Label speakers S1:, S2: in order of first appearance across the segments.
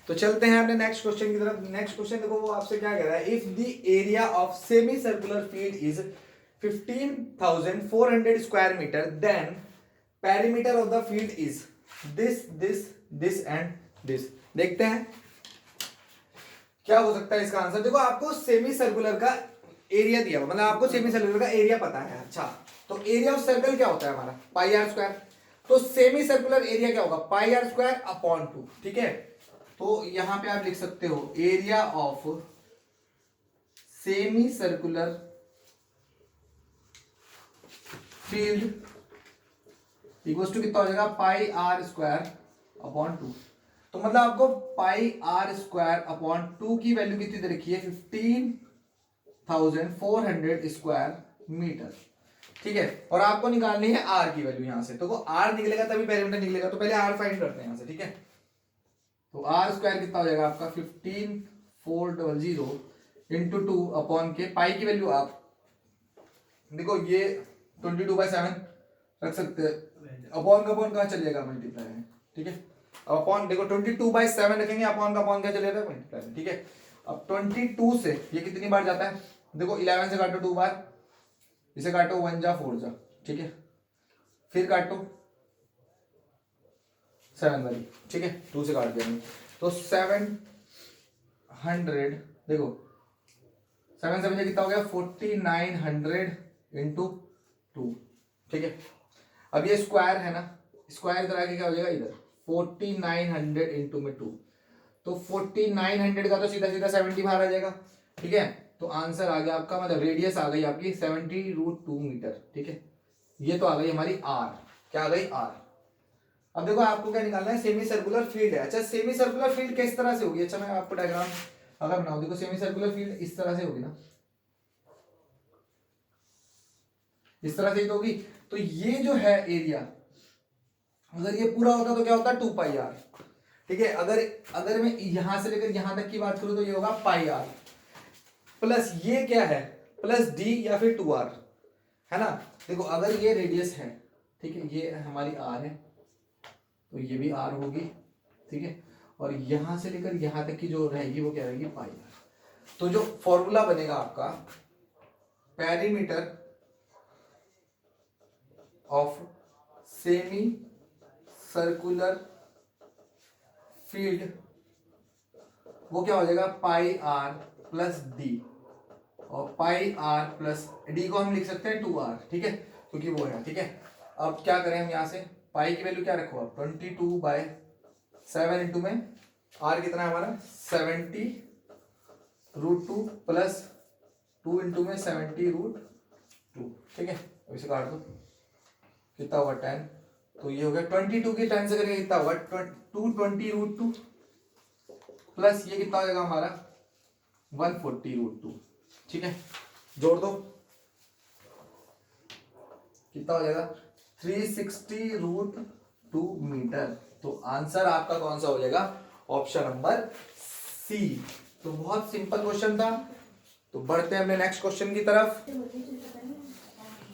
S1: तो चलते हैं अपने नेक्स्ट क्वेश्चन की तरफ। नेक्स्ट क्वेश्चन देखो वो आपसे क्या कह रहा है, if the area of semi circular field is 15,400 square meter, then perimeter of the field is this and this. देखते हैं क्या हो सकता है इसका आंसर। देखो आपको सेमी सर्कुलर का एरिया दिया हुआ, मतलब आपको सेमी सर्कुलर का एरिया पता है। अच्छा, तो एरिया ऑफ सर्कल क्या होता है हमारा, पाई आर स्क्वायर। तो सेमी सर्कुलर एरिया क्या होगा, पाई आर स्क्वायर अपॉन 2। ठीक है, तो यहां पे आप लिख सकते हो area of semi circular field equals to कितना हो जाएगा, पाई आर स्क्वायर अपॉन 2। तो मतलब आपको पाई आर स्क्वायर अपॉन 2 की वैल्यू कितनी दे रखी है, 15,400 स्क्वायर मीटर। ठीक है, और आपको निकालनी है आर की वैल्यू यहां से। तो वो आर निकलेगा तभी पेरीमीटर निकलेगा, तो पहले आर फाइंड करते हैं यहां से। ठीक है, तो आर स्क्वायर कितना हो जाएगा आपका 15,400 इंटू 2 अपॉन के पाई की वैल्यू आप देखो ये 22/7 रख सकते हैं। अपॉन का अपॉन कहाँ चलेगा, मल्टीप्लाई है। ठीक है, अब अपॉन देखो 22/7 रखेंगे, अपॉन का अपॉन क्या चलेगा, मल्टीप्लाई है। ठीक है, अब 22 से ये कितनी बार जाता है, देखो 11 से काटो 2 बार, इसे काटो 1 जा 4 जा। ठीक है, फिर काटो 7 वाली। ठीक है, 2 से काट दिया तो 700, देखो 7 7 कितना हो गया 4900 इंटू 2। ठीक है, अब ये स्क्वायर है ना, स्क्वायर इधर आके क्या हो जाएगा, इधर 4900 इंटू में 2। तो 4900 का तो सीधा सीधा 70 बाहर आ जाएगा। ठीक है, तो आंसर आ गया आपका, मतलब रेडियस आ गई आपकी 70√2 मीटर। ठीक है, ये तो आ गई हमारी आर। क्या आ गई, आर। अब देखो आपको क्या निकालना है, सेमी सर्कुलर फील्ड है। अच्छा, सेमी सर्कुलर फील्ड किस तरह से होगी, अच्छा मैं आपको डायग्राम अगर बनाऊं, देखो सेमी सर्कुलर फील्ड इस तरह से होगी ना, इस तरह से ही तो होगी। तो ये जो है एरिया, अगर ये पूरा होता तो क्या होता, 2 पाई आर। ठीक है, अगर अगर मैं यहां से लेकर यहां तक की बात करूं तो ये होगा पाई आर, प्लस ये क्या है, प्लस डी या फिर 2 आर, है ना। देखो अगर ये रेडियस है, ठीक है, ये हमारी आर है, तो ये भी आर होगी। ठीक है, और यहां से लेकर यहां तक की जो रहेगी वो क्या रहेगी, पाई आर। तो जो फॉर्मूला बनेगा आपका perimeter of semi circular field, वो क्या हो जाएगा, पाई आर प्लस डी, और पाई आर प्लस डी को हम लिख सकते हैं 2 आर। ठीक है, क्योंकि वो है। ठीक है, अब क्या करें हम, यहां से पाई की वैल्यू क्या रखो आप, 22/7 इंटू में आर कितना है हमारा 70√2 प्लस 2 इंटू में 70√2। ठीक है, अब इसे काट दो, कितना होगा 10। तो ये हो गया 22 की 10 से करेंगे कितना होगा 220√2 प्लस ये कितना हो जाएगा हमारा 140√2। ठीक है, जोड़ दो, कितना हो जाएगा 360√2 मीटर। तो आंसर आपका कौन सा हो जाएगा, ऑप्शन नंबर सी। तो बहुत सिंपल क्वेश्चन था। तो बढ़ते हैं अपने नेक्स्ट क्वेश्चन की तरफ।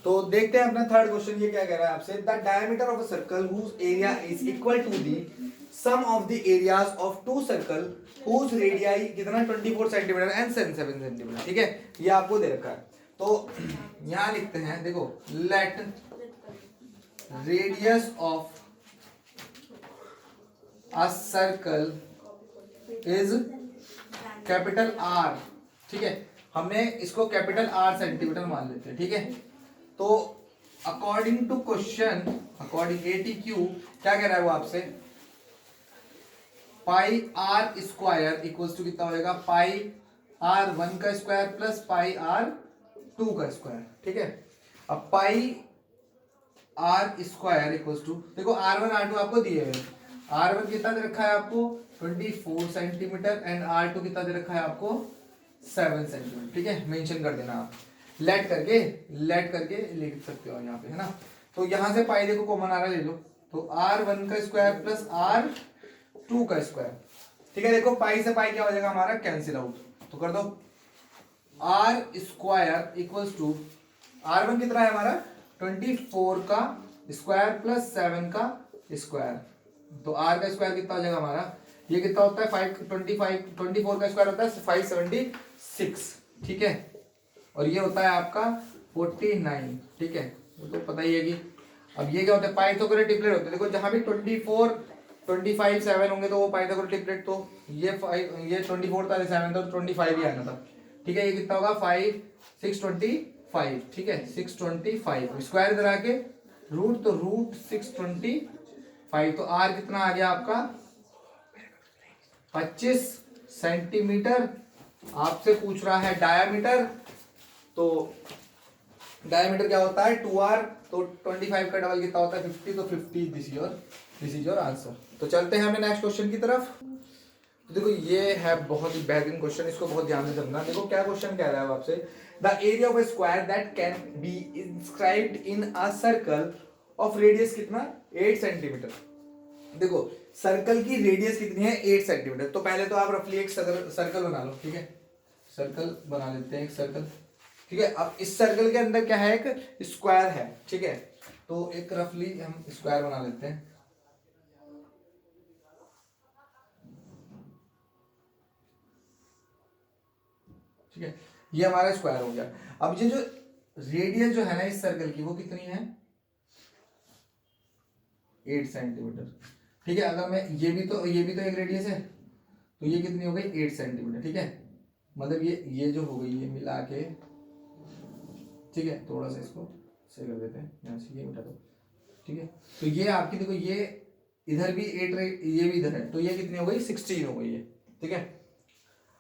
S1: तो देखते हैं अपना थर्ड क्वेश्चन, ये क्या कह रहा है आपसे, the diameter of a circle whose area is equal to the sum of the areas of two circle whose radii कितना 24 सेंटीमीटर एंड 7 सेंटीमीटर। ठीक है, ये आपको दे रखा है। तो यहां लिखते हैं, देखो let radius of a circle is capital R. ठीक है, हमने इसको कैपिटल आर सेंटीमीटर मान लेते हैं। ठीक है, तो अकॉर्डिंग टू क्वेश्चन, अकॉर्डिंग एटीक्यू क्या कह रहा है वो आपसे, पाई आर स्क्वायर इक्वल्स टू कितना होगा, पाई आर 1 का स्क्वायर प्लस पाई आर 2 का स्क्वायर। ठीक है, अब पाई आर स्क्वायर इक्वल्स टू, देखो R1 R2 आपको दिए हुए, R1 कितना दे रखा है आपको 24 सेंटीमीटर एंड R2 कितना दे रखा है आपको 7 सेंटीमीटर। ठीक है, मेंशन कर देना आप, लेट करके लिख सकते हो यहाँ पे, है ना। तो यहां से पाई देखो कॉमन आ रहा है, ले लो। तो R1 का स्क्वायर प्लस R2 का स्क्वायर। ठीक है, देखो पाई से पाई क्या हो जाएगा हमारा, कैंसिल आउट। तो कर दो are square equals to, R1 कितना है हमारा 24 का स्क्वायर प्लस 7 का स्क्वायर। तो R का स्क्वायर कितना हो जाएगा हमारा ये कितना होता है 525 24 का स्क्वायर होता है 576, ठीक है। और ये होता है आपका 49, ठीक है, वो तो पता ही है कि अब ये क्या होता है पाइथागोरस ट्रिपलेट होते हैं। देखो जहां भी 24 25 7 होंगे तो वो पाइथागोरस ट्रिपलेट, तो ये 5 ये 24 था 7 था तो 25 ही आना था, ठीक है। ये कितना होगा 5 625, ठीक है 625 स्क्वायर इधर आके रूट, तो रूट 625, तो आर कितना आ गया आपका 25 सेंटीमीटर। आपसे पूछ रहा है डायामीटर, तो डायमीटर क्या होता है 2r, तो 25 का डबल कितना होता है 50, तो 50 दिस इज योर आंसर। तो चलते हैं हमें नेक्स्ट क्वेश्चन की तरफ। तो देखो ये है बहुत ही बेहतरीन क्वेश्चन, इसको बहुत ध्यान से समझना। देखो क्या क्वेश्चन कह रहा है आपसे, the area of A square that can be inscribed in a circle of radius कितना 8 सेंटीमीटर। देखो सर्कल की रेडियस कितनी है 8 सेंटीमीटर। तो पहले तो आप रफली एक सर्कल बना लो, ठीक है, सर्कल बना लेते हैं एक सर्कल, ठीक है। अब इस सर्कल के अंदर क्या है एक स्क्वायर है, ठीक है, तो एक रफली हम स्क्वायर बना लेते हैं, ठीक है, ये हमारा स्क्वायर हो गया। अब ये जो रेडियस जो है ना इस सर्कल की वो कितनी है 8 सेंटीमीटर, ठीक है। अगर मैं ये भी तो एक रेडियस है, तो ये कितनी हो गई 8 सेंटीमीटर, ठीक है। मतलब ये जो हो गई ये मिला के, ठीक है, थोड़ा सा इसको सही कर देते हैं, यहाँ से ये मिटा दो, ठीक है। तो ये आपकी देखो ये इधर भी 8 ये भी इधर है, तो ये कितनी हो गई 16 हो गई है, ठीक है।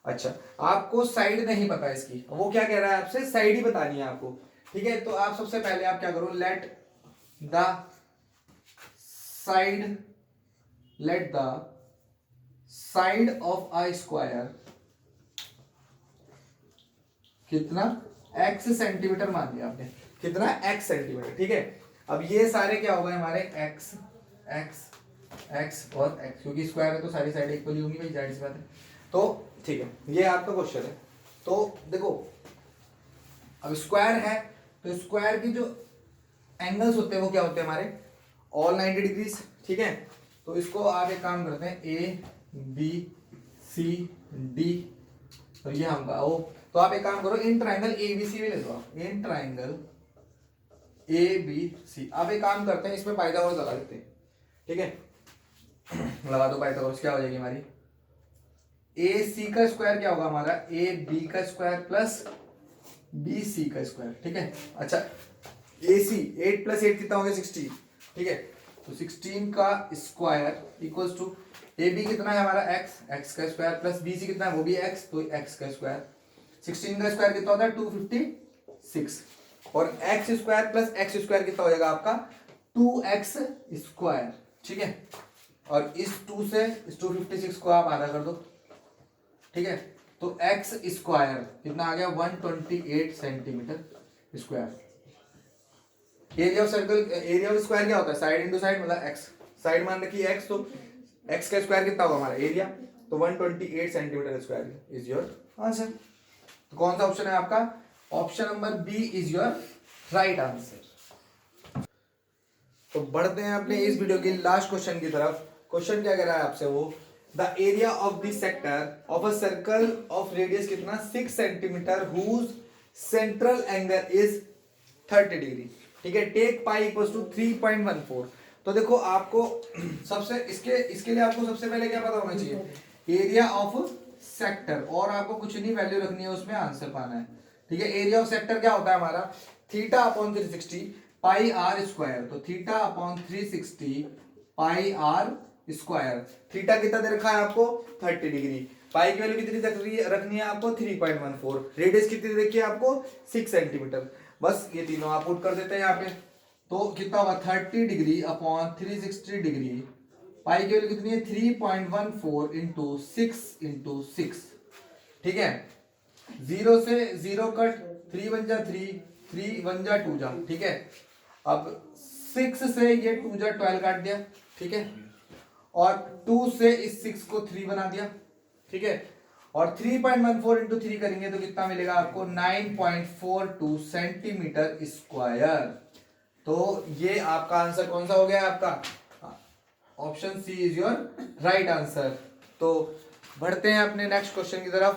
S1: अच्छा आपको साइड नहीं पता इसकी, वो क्या कह रहा है आपसे साइड ही बतानी है आपको, ठीक है। तो आप सबसे पहले आप क्या करो, let the side of a square कितना x सेंटीमीटर मान लिया आपने, कितना x सेंटीमीटर, ठीक है। अब ये सारे क्या हो गए हमारे x और x, क्योंकि स्क्वायर है तो सारी साइड इक्वली होंगी भाई, जाहिर सी बात है। तो ठीक है ये आपका क्वेश्चन है। तो देखो अब स्क्वायर है तो स्क्वायर की जो एंगल्स होते हैं वो क्या होते हैं हमारे ऑल 90 डिग्रीज, ठीक है। तो इसको आप एक काम करते हैं ABCD, तो ये हमका ओ, तो आप एक काम करो इन ट्राइंगल ABC में ले लो आप, इन ट्राइंगल ABC आप एक काम करते हैं इसमें पाइथागोरस लगा देते हैं, ठीक है। लगा दो पाइथागोरस, क्या हो जाएगी हमारी AC का स्क्वायर क्या होगा हमारा AB का स्क्वायर प्लस BC का स्क्वायर, ठीक है। अच्छा AC 8 + 8 कितना हो गया 16, ठीक है। तो 16 का स्क्वायर इक्वल्स टू AB कितना है हमारा x का स्क्वायर प्लस BC कितना है वो भी x, तो x का स्क्वायर 16 का स्क्वायर कितना होता है 256, और x square plus x square कितना हो जाएगा आपका 2x स्क्वायर, ठीक है। और इस 2 से इस 256 को आप आधा कर दो, ठीक है। तो x स्क्वायर कितना आ गया 128 centimeter square. Area of circle, area of square क्या होता है साइड इंटू साइड, मतलब x साइड मान रखिए x, तो x का स्क्वायर कितना होगा हमारा एरिया, तो 128 centimeter square is your answer. तो कौन सा ऑप्शन है आपका, option number B is your right answer. तो बढ़ते हैं अपने इस वीडियो के लास्ट क्वेश्चन की तरफ। क्वेश्चन क्या कह रहा है आपसे, वो the area of the sector of a circle of radius कितना 6 centimeter whose central angle is 30 degree, ठीक है। Take pi equals to 3.14। तो देखो आपको सबसे इसके लिए आपको सबसे पहले क्या पता होना चाहिए एरिया ऑफ सेक्टर, और आपको कुछ नहीं वैल्यू रखनी है उसमें आंसर पाना है, ठीक है। एरिया ऑफ सेक्टर क्या होता है हमारा theta upon 360 pi R square, तो theta upon 360 pi R square. Theta कितना दे रखा है आपको 30 डिग्री, पाई की वैल्यू कितनी रखनी है आपको 3.14, रेडियस कितनी देखिए आपको 6 सेंटीमीटर। बस ये तीनों आप पुट कर देते हैं यहाँ पे, तो कितना होगा 30 डिग्री अपॉन 360 डिग्री, पाई की वैल्यू कितनी है 3.14 इंटू 6, ठीक है। 0 से 0 कट, 3 1 जा 3 1 जा 2 जा, ठीक है। अब 6 से ये 2 जा 12 काट दिया, ठीक है, और 2 से इस 6 को 3 बना दिया, ठीक है। और 3.14 इंटू 3 करेंगे तो कितना मिलेगा आपको 9.42 सेंटीमीटर स्क्वायर। तो ये आपका आंसर कौन सा हो गया आपका, option C is your right answer. तो बढ़ते हैं अपने नेक्स्ट क्वेश्चन की तरफ।